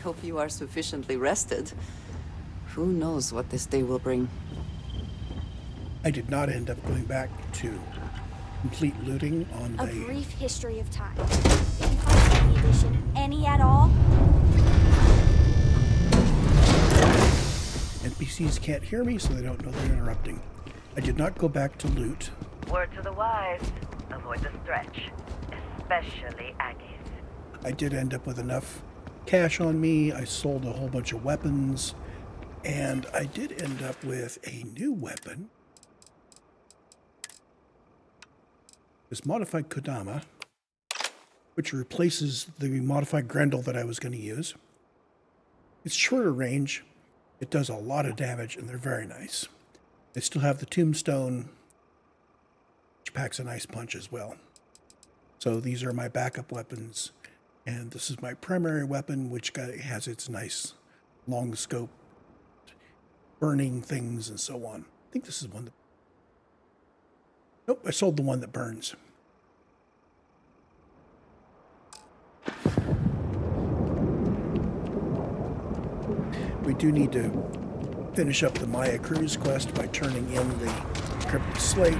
hope you are sufficiently rested. Who knows what this day will bring. I did not end up going back to complete looting on A the... brief history of time. If you find any edition, any at all, NPCs can't hear me, so they don't know they're interrupting. I did not go back to loot. Word to the wise, avoid the stretch, especially Aggies. I did end up with enough cash on me. I sold a whole bunch of weapons, and I did end up with a new weapon. This modified Kodama, which replaces the modified Grendel that I was going to use. It's shorter range. It does a lot of damage, and they're very nice. I still have the Tombstone, which packs a nice punch as well. So these are my backup weapons, and this is my primary weapon, which has its nice long scope, burning things, and so on. I think this is one that... Nope, I sold the one that burns. We do need to finish up the Maya Cruise quest by turning in the encrypted slate.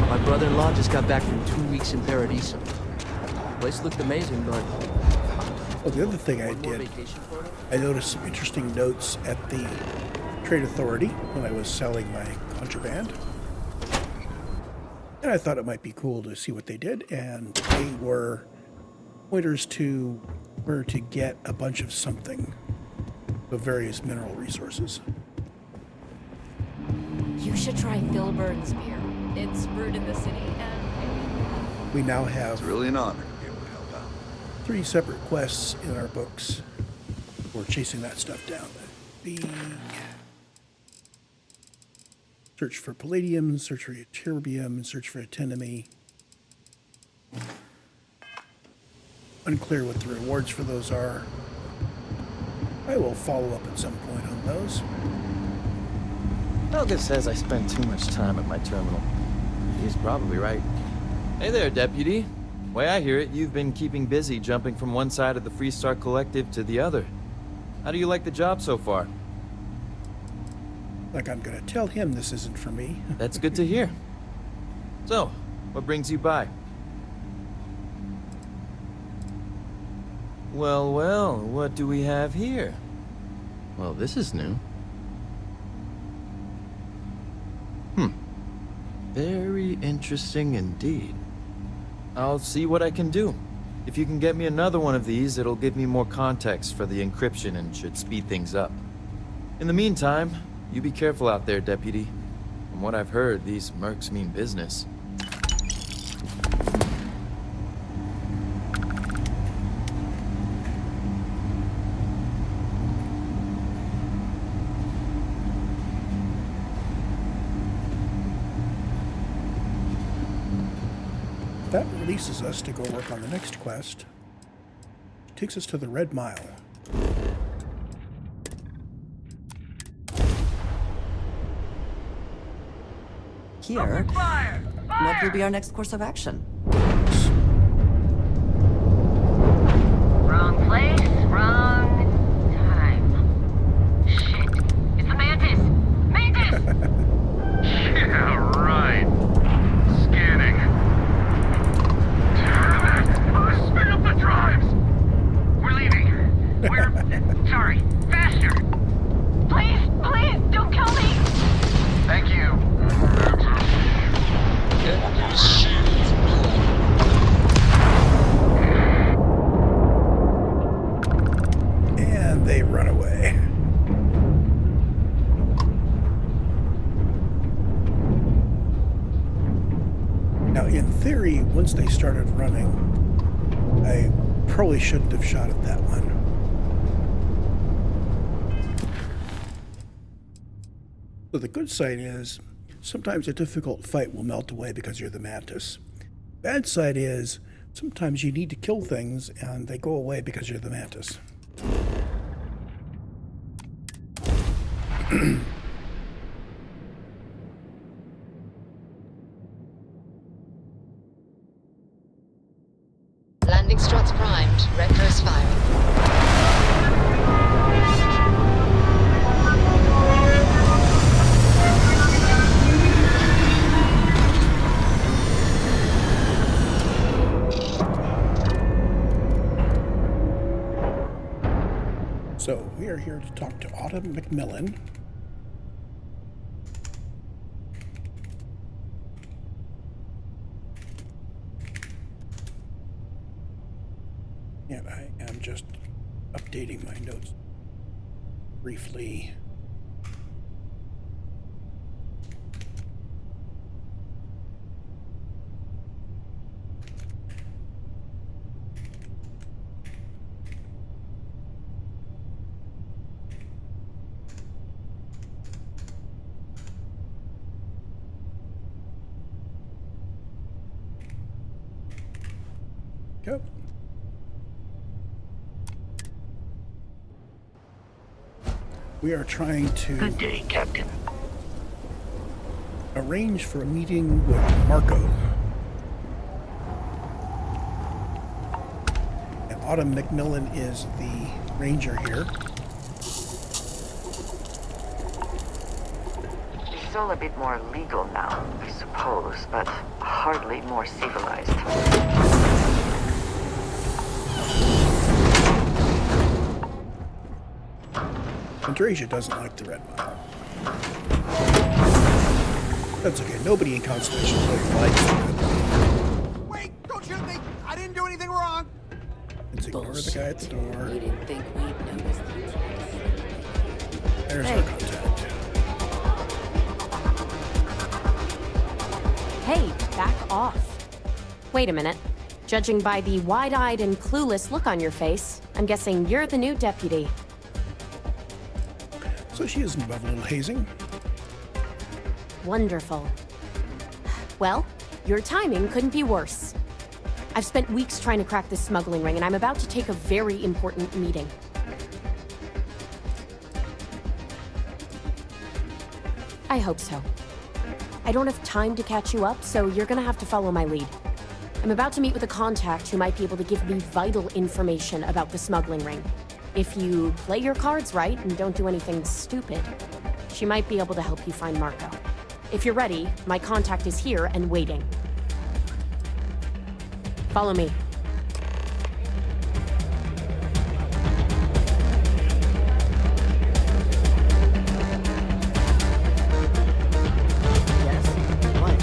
My brother-in-law just got back from 2 weeks in Paradiso. The place looked amazing, but... Oh, the other thing I did, I noticed some interesting notes at the Trade Authority when I was selling my contraband. And I thought it might be cool to see what they did, and they were pointers to where to get a bunch of something, the various mineral resources. You should try Phil Burns beer. It's brewed in the city and... We now have It's really an honor to be able to help out. 3 separate quests in our books. We're chasing that stuff down. The search for palladium, search for ytterbium, search for antimony. Unclear what the rewards for those are. I will follow up at some point on those. Helga says I spend too much time at my terminal. He's probably right. Hey there, Deputy. Way I hear it, you've been keeping busy jumping from one side of the Freestar Collective to the other. How do you like the job so far? Like I'm gonna tell him this isn't for me. That's good to hear. So, what brings you by? Well, well, what do we have here? Well, this is new. Very interesting indeed. I'll see what I can do. If you can get me another one of these, it'll give me more context for the encryption and should speed things up. In the meantime, you be careful out there, Deputy. From what I've heard, these mercs mean business. That releases us to go work on the next quest. It takes us to the Red Mile. Here, what will be our next course of action? Wrong place, wrong time. Shit. It's the Mantis! Mantis! Yeah, right. Scanning. Damn it! Speed up the drives! We're leaving. We're... sorry. Faster! Please, please, don't kill me! Thank you. And they run away. Now, in theory, once they started running, I probably shouldn't have shot at that one. So the good side is, sometimes a difficult fight will melt away because you're the Mantis. Bad side is, sometimes you need to kill things and they go away because you're the Mantis. I, Struts primed. Retros firing. So, we are here to talk to Autumn MacMillan. And I am just updating my notes briefly. Yep. We are trying to Good day, Captain. arrange for a meeting with Marco. And Autumn MacMillan is the ranger here. It's all a bit more legal now, I suppose, but hardly more civilized. Andreja doesn't like the red one. That's okay. Nobody in Constellation really likes the red one. Wait! Don't shoot me! I didn't do anything wrong! Let's ignore the guy at the door. We didn't think we'd notice. There's our contact. Hey, back off. Wait a minute. Judging by the wide-eyed and clueless look on your face, I'm guessing you're the new deputy. So she is above a little hazing. Wonderful. Well, your timing couldn't be worse. I've spent weeks trying to crack this smuggling ring, and I'm about to take a very important meeting. I hope so. I don't have time to catch you up, so you're gonna have to follow my lead. I'm about to meet with a contact who might be able to give me vital information about the smuggling ring. If you play your cards right and don't do anything stupid, she might be able to help you find Marco. If you're ready, my contact is here and waiting. Follow me. Yes? What?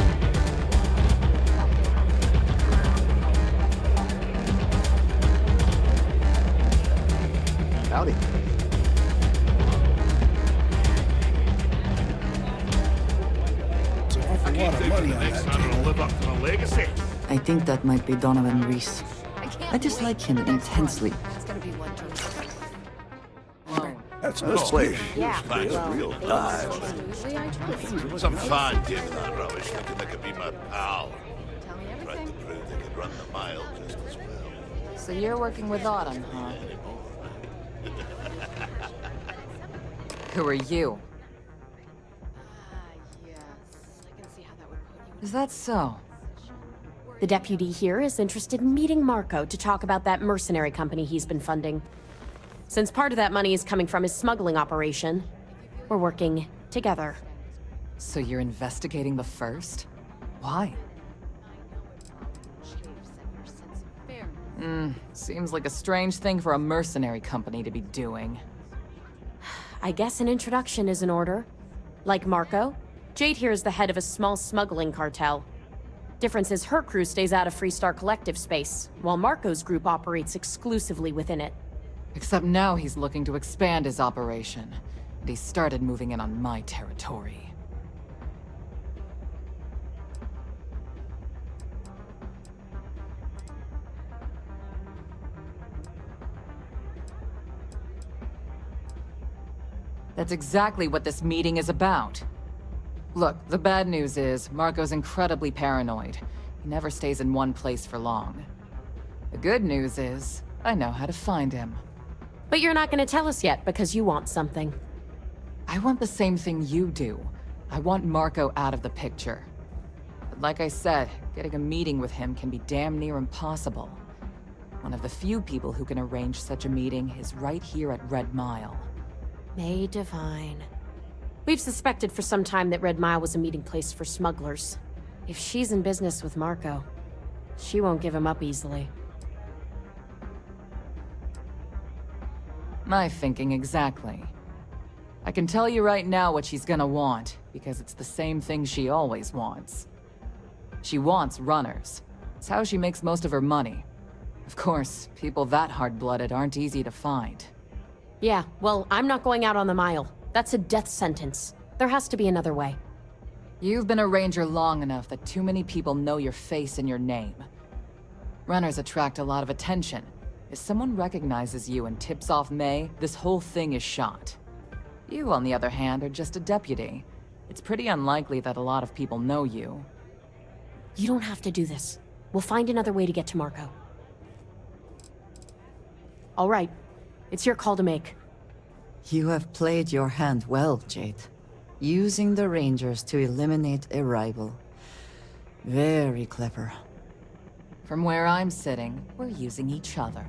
Howdy. It's an awful lot of money on that table. Live up to the legacy. I think that might be Donovan Reese. I dislike him intensely. It's gonna be one turn. That's This place Yeah, used to be a real dive. Usually I trust. Some fine kid in that rubbish thinking they could be my pal. Tell me Tried to everything. prove they could run the mile just as well. So you're working with Autumn, huh? Who are you? Yes. I can see how that would put you Is that so? The deputy here is interested in meeting Marco to talk about that mercenary company he's been funding. Since part of that money is coming from his smuggling operation, we're working together. So you're investigating the first? Why? Seems like a strange thing for a mercenary company to be doing. I guess an introduction is in order. Like Marco, Jade here is the head of a small smuggling cartel. Difference is her crew stays out of Freestar Collective space, while Marco's group operates exclusively within it. Except now he's looking to expand his operation. And he started moving in on my territory. That's exactly what this meeting is about. Look, the bad news is, Marco's incredibly paranoid. He never stays in one place for long. The good news is, I know how to find him. But you're not gonna tell us yet because you want something. I want the same thing you do. I want Marco out of the picture. But like I said, getting a meeting with him can be damn near impossible. One of the few people who can arrange such a meeting is right here at Red Mile. May Divine. We've suspected for some time that Red Mile was a meeting place for smugglers. If she's in business with Marco, she won't give him up easily. My thinking exactly. I can tell you right now what she's gonna want, because it's the same thing she always wants. She wants runners. It's how she makes most of her money. Of course, people that hard-blooded aren't easy to find. Yeah, well, I'm not going out on the Mile. That's a death sentence. There has to be another way. You've been a ranger long enough that too many people know your face and your name. Runners attract a lot of attention. If someone recognizes you and tips off May, this whole thing is shot. You, on the other hand, are just a deputy. It's pretty unlikely that a lot of people know you. You don't have to do this. We'll find another way to get to Marco. All right. It's your call to make. You have played your hand well, Jade. Using the Rangers to eliminate a rival. Very clever. From where I'm sitting, we're using each other.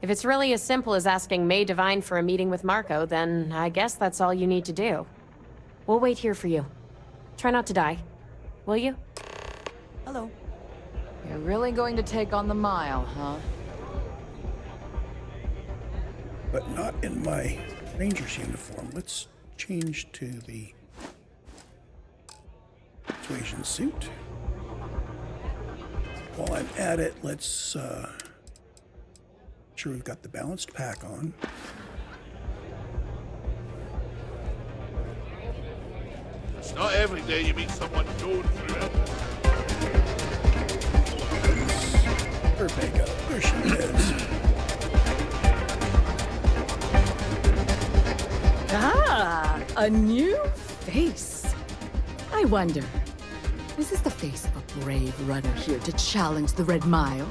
If it's really as simple as asking May Divine for a meeting with Marco, then I guess that's all you need to do. We'll wait here for you. Try not to die. Will you? Hello. You're really going to take on the Mile, huh? But not in my Ranger's uniform. Let's change to the persuasion suit. While I'm at it, let's make sure we've got the balanced pack on. It's not every day you meet someone going through it. Her makeup. There she is. Ah, a new face. I wonder, is this the face of a brave runner here to challenge the Red Mile?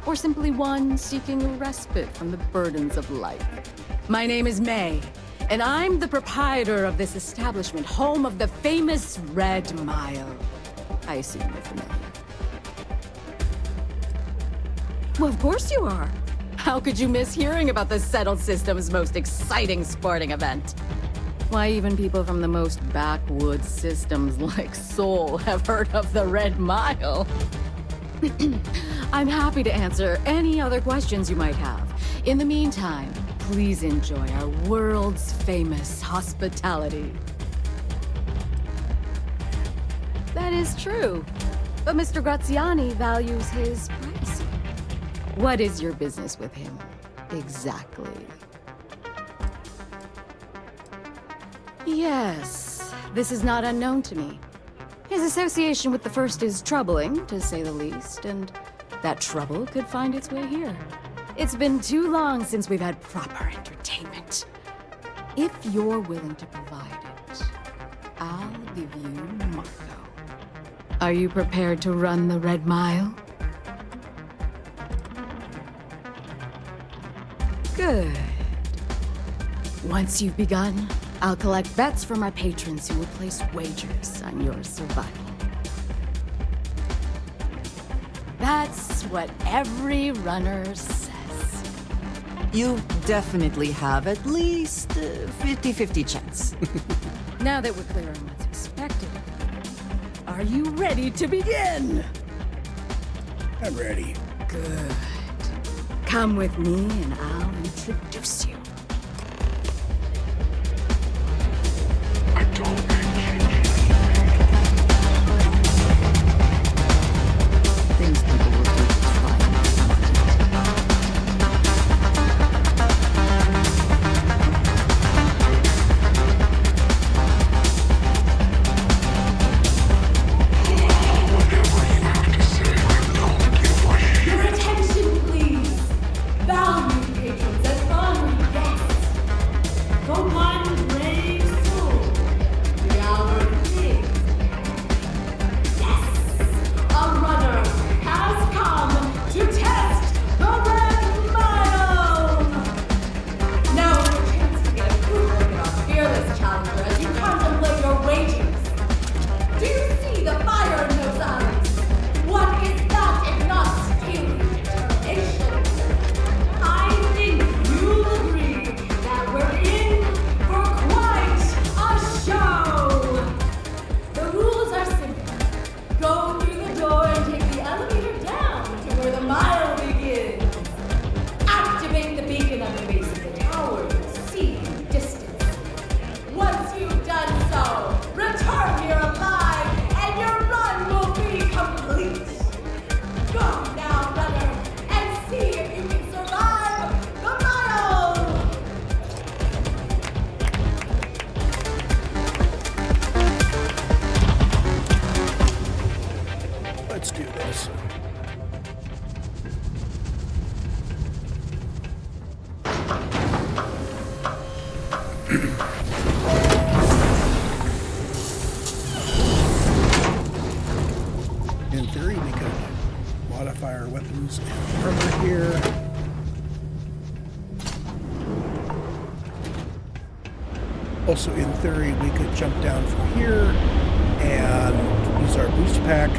Or simply one seeking a respite from the burdens of life? My name is May, and I'm the proprietor of this establishment, home of the famous Red Mile. I assume you're familiar. Well, of course you are. How could you miss hearing about the Settled System's most exciting sporting event? Why, even people from the most backwoods systems like Seoul have heard of the Red Mile. I'm happy to answer any other questions you might have. In the meantime, please enjoy our world's famous hospitality. That is true, but Mr. Graziani values his privacy. What is your business with him, exactly? Yes, this is not unknown to me. His association with the First is troubling, to say the least, and that trouble could find its way here. It's been too long since we've had proper entertainment. If you're willing to provide it, I'll give you Marco. Are you prepared to run the Red Mile? Good. Once you've begun, I'll collect bets from my patrons who will place wagers on your survival. That's what every runner says. You definitely have at least 50-50 chance. Now that we're clear on what's expected, are you ready to begin? I'm ready. Good. Come with me and I'll introduce you. Things people will do to try Your attention, please! Valued patrons and honored in theory, we could modify our weapons and armor here. Also, in theory, we could jump down from here and use our booster pack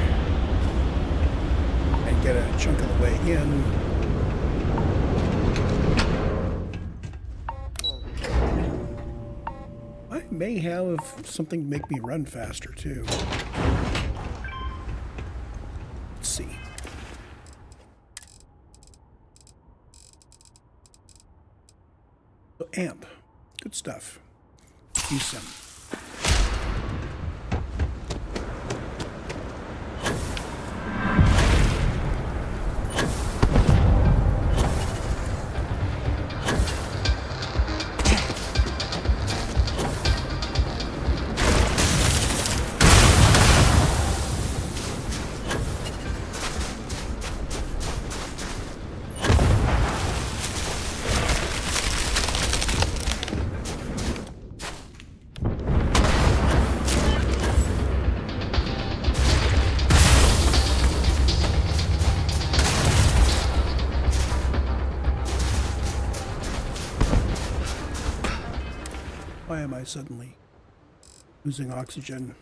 and get a chunk of the way in. I may have something to make me run faster, too. Let's see. So, amp. Good stuff. Use some. Why am I suddenly losing oxygen?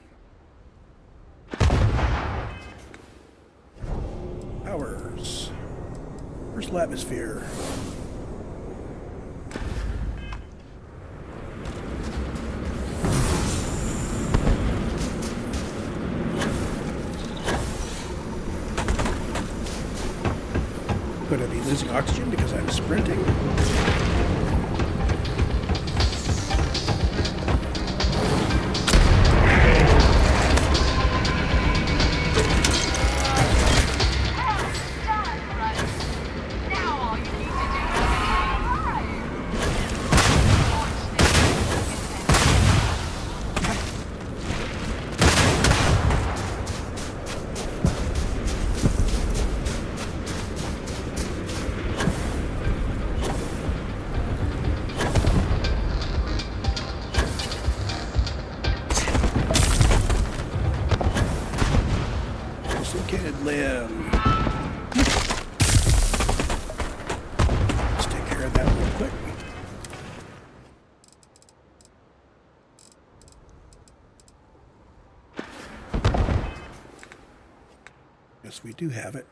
Powers. First atmosphere. Could I be losing oxygen because I'm sprinting? Dislocated limb. Let's take care of that real quick. Yes, we do have it.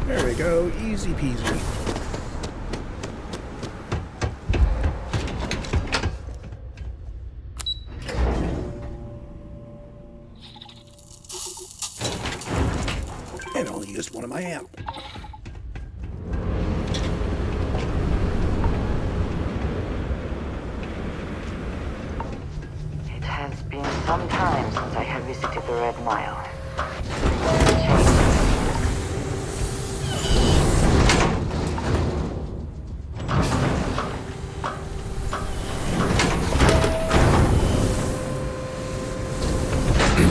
There we go, easy peasy. And only used one of my amp. It has been some time since I have visited the Red Mile.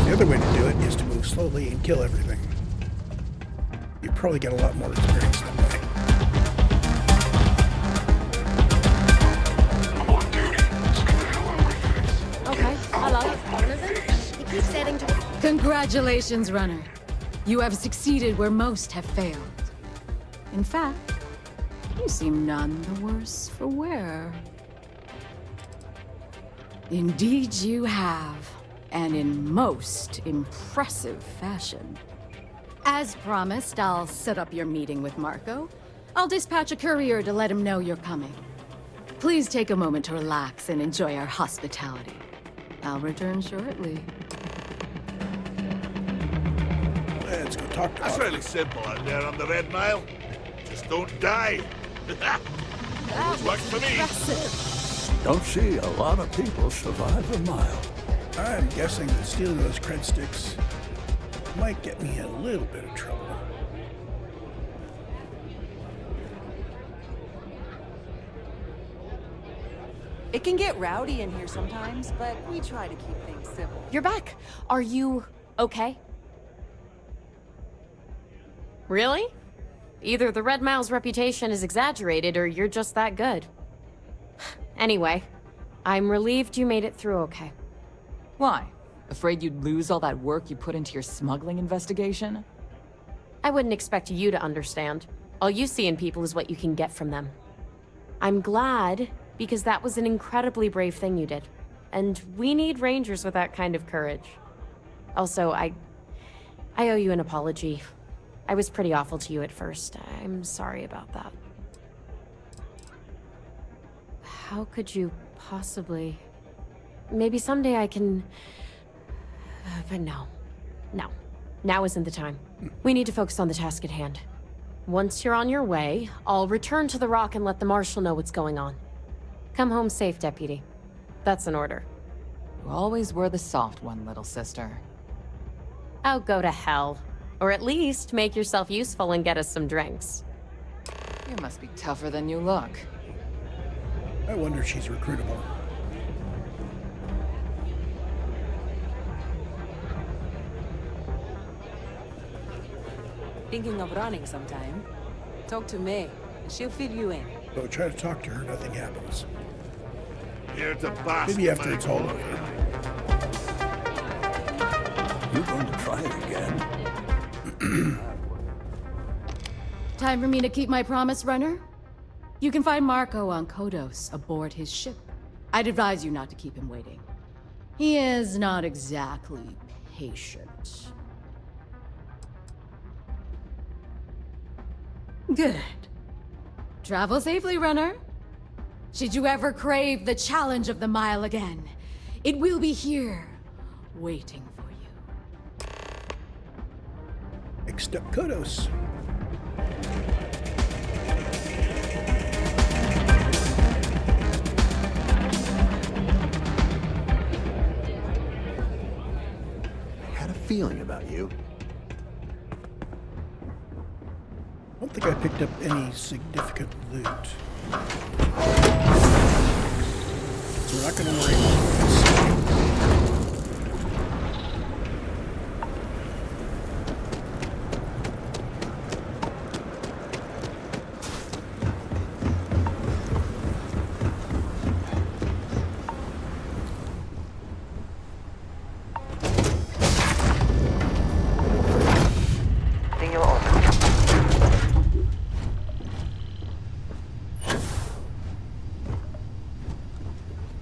The other way to do it is to move slowly and kill everything. You probably get a lot more experience that way. Okay, hello. One of them? He keeps setting to... Congratulations, runner. You have succeeded where most have failed. In fact, you seem none the worse for wear. Indeed you have, and in most impressive fashion. As promised, I'll set up your meeting with Marco. I'll dispatch a courier to let him know you're coming. Please take a moment to relax and enjoy our hospitality. I'll return shortly. Let's go talk to That's really simple out there on the Red Mile. Just don't die. Always works for me. Don't see a lot of people survive a mile. I'm guessing that stealing those cred sticks might get me in a little bit of trouble. It can get rowdy in here sometimes, but we try to keep things civil. You're back. Are you okay? Really? Either the Red Mile's reputation is exaggerated or you're just that good. Anyway, I'm relieved you made it through okay. Why? Afraid you'd lose all that work you put into your smuggling investigation? I wouldn't expect you to understand. All you see in people is what you can get from them. I'm glad, because that was an incredibly brave thing you did. And we need Rangers with that kind of courage. Also, I owe you an apology. I was pretty awful to you at first. I'm sorry about that. How could you possibly... Maybe someday I can... But no. No. Now isn't the time. We need to focus on the task at hand. Once you're on your way, I'll return to the Rock and let the Marshal know what's going on. Come home safe, Deputy. That's an order. You always were the soft one, little sister. Oh, go to hell. Or at least make yourself useful and get us some drinks. You must be tougher than you look. I wonder if she's recruitable. Thinking of running sometime? Talk to May. She'll fill you in. So try to talk to her, nothing happens. You're the boss. Maybe after it's all over. You're going to try it again? Time for me to keep my promise, runner? You can find Marco on Kodos aboard his ship. I'd advise you not to keep him waiting. He is not exactly patient. Good. Travel safely, runner. Should you ever crave the challenge of the mile again, it will be here, waiting for you. Next up, Kodos. I had a feeling about you. I don't think I picked up any significant loot. So we're not going to worry about this.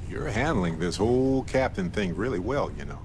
You're handling this whole captain thing really well, you know.